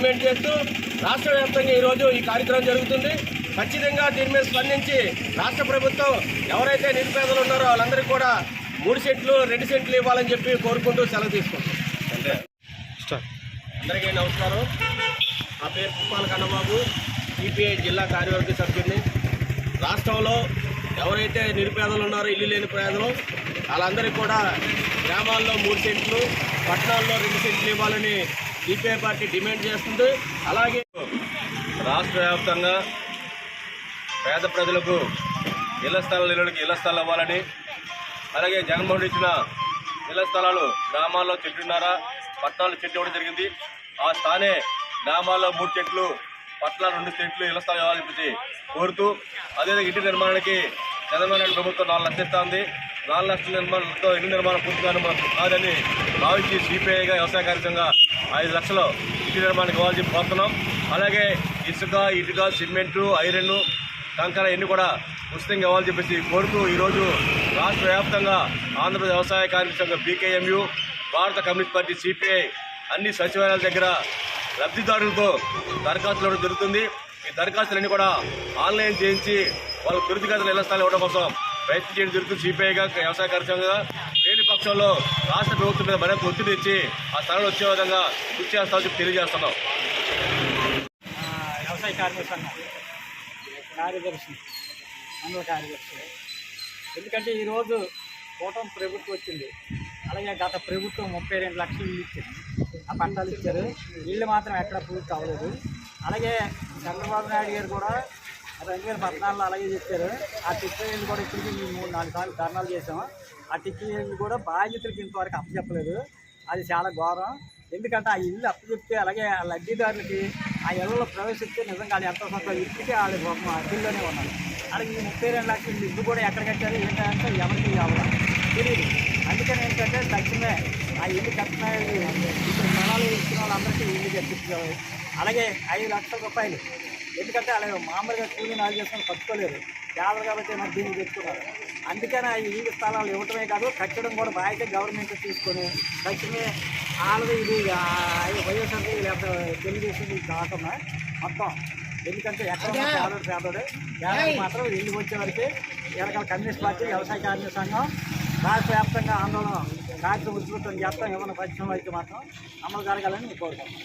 Demand చేస్తూ రాష్ట్ర వ్యాప్తంగా ఈరోజు ఈ కార్యక్రమం జరుగుతుంది. ఖచ్చితంగా దీని మీద స్పందించి రాష్ట్ర ప్రభుత్వం ఎవరైతే నిరుపేదలు ఉన్నారో వాళ్ళందరికీ కూడా 3 సెంట్లు 2 సెంట్లు ఇవ్వాలని చెప్పి కోరుకుంటూ సెలవు తీసుకుంటాం. అంటే అందరికీ నమస్కారం. నా పేరు పుప్పాల కన్నబాబు, సిపిఐ జిల్లా కార్యవర్గ సభ్యుడిని. రాష్ట్రంలో ఎవరైతే నిరుపేదలు ఉన్నారో, ఇల్లు లేని పేదలు, వాళ్ళందరికీ కూడా గ్రామాల్లో 3 సెంట్లు, పట్టణాల్లో 2 సెంట్లు ఇవ్వాలని సిపిఐ పార్టీ డిమాండ్ చేస్తుంది. అలాగే రాష్ట్ర వ్యాప్తంగా పేద ప్రజలకు ఇళ్ల స్థలాలు ఇళ్ల స్థలాలు ఇవ్వాలని, అలాగే జగన్మోహన్ ఇచ్చిన ఇళ్ల స్థలాలు గ్రామాల్లో చెట్టున్నర, పట్టణాలు చెట్టు ఇవ్వడం జరిగింది. ఆ స్థానే గ్రామాల్లో 3 సెంట్లు, పట్టణాలు 2 సెంట్లు ఇళ్ల స్థలాలు ఇవ్వాలని చెప్పి కోరుతూ, అదేవిధంగా ఇంటి నిర్మాణానికి చంద్రబాబు నాయుడు ప్రభుత్వం 4 లక్షలు ఇస్తా ఉంది. 4 లక్షల నిర్మాణంతో ఇంటి నిర్మాణం పూర్తిగా కాదని భావించి సిపిఐగా వ్యవసాయ కార్యక్రమంగా 5 లక్షలు ఇంటి నిర్మాణానికి ఇవ్వాలని చెప్పి కోరుతున్నాం. అలాగే ఇసుక, ఇటుక, సిమెంటు, ఐరన్, కంకర ఇన్ని కూడా ఉచితంగా ఇవ్వాలని చెప్పేసి కోరుతూ ఈరోజు రాష్ట్ర వ్యాప్తంగా ఆంధ్రప్రదేశ్ వ్యవసాయ కార్మిక సంఘం బీకేఎంయు, భారత కమ్యూనిస్ట్ పార్టీ సిపిఐ అన్ని సచివాలయాల దగ్గర లబ్ధిదారులతో దరఖాస్తులు ఇవ్వడం జరుగుతుంది. ఈ దరఖాస్తులన్నీ కూడా ఆన్లైన్ చేయించి వాళ్ళ త్వరితగతిన ఇళ్ల స్థలాలు ఇవ్వడం కోసం ప్రయత్నం చేయడం జరుగుతుంది. సిపిఐగా వ్యవసాయ కార్యక్రమంగా లేని పక్షంలో రాష్ట్ర ప్రభుత్వం మీద మరింత ఒత్తిడి ఇచ్చి ఆ స్థలాలు వచ్చే విధంగా కృషి చేస్తామని చెప్పి తెలియజేస్తున్నాం. వ్యవసాయ కార్మిక సంఘం కార్యదర్శి, మండల కార్యదర్శి. ఎందుకంటే ఈరోజు కూటమి ప్రభుత్వం వచ్చింది. అలాగే గత ప్రభుత్వం 32 లక్షలు ఇల్లు ఇచ్చింది, ఆ పట్టాలు ఇచ్చారు. ఇల్లు మాత్రం ఎక్కడ పూర్తి అవ్వలేదు. అలాగే చంద్రబాబు నాయుడు గారు కూడా 2014లో అలాగే చెప్పారు. ఆ టిక్కీ ఇల్లు కూడా ఇప్పటికీ 3-4 సార్లు ధర్నాలు చేసాము. ఆ టిక్కీ ఇల్లు కూడా బాధ్యతలకు ఇంతవరకు అప్పచెప్పలేదు. అది చాలా ఘోరం. ఎందుకంటే ఆ ఇల్లు అప్పచెప్తే, అలాగే ఆ లబ్ధిదారులకి ఆ ఇళ్లలో ప్రవేశిస్తే నిజంగా అది ఎంతో కొంత ఇప్పటికే వాళ్ళు అద్దెల్లోనే ఉన్నారు. అలాగే ఈ 32 లక్షల ఇల్లు కూడా ఎక్కడ కట్టారు ఏంటంటే ఎవరికి అవ్వాలి తెలియదు. అందుకని ఏంటంటే తక్షణమే ఆ ఇల్లు కట్టిన ఇప్పుడు స్థలాలు ఇచ్చిన వాళ్ళందరికీ ఇల్లు కట్టించాలి. అలాగే 5 లక్షల రూపాయలు, ఎందుకంటే అలాగే మామూలుగా కూలీ 4 చేసుకొని కట్టుకోలేరు, పేదలు కాబట్టి మరి దీన్ని పెట్టుకున్నారు. అందుకని ఆ ఇల్లు స్థలాలు ఇవ్వటమే కాదు, కట్టడం కూడా బాధ్యత గవర్నమెంట్ తీసుకొని తక్షణమే వాళ్ళది ఇది వైఎస్ఆర్సీ లేకపోతే తెలుగుదేశం కాకుండా మొత్తం. ఎందుకంటే ఎక్కడ పేదోడు మాత్రం ఇల్లు వచ్చేవరకు వెనకాల కమ్యూనిస్ట్ పార్టీ, వ్యవసాయ కార్మిక సంఘం రాష్ట్ర వ్యాప్తంగా ఆందోళన కార్యక్రమం ఉధృతం చేస్తాం. ఏమైనా పరిశ్రమలు అయితే మాత్రం అమలు జరగాలని కోరుకుంటున్నాం.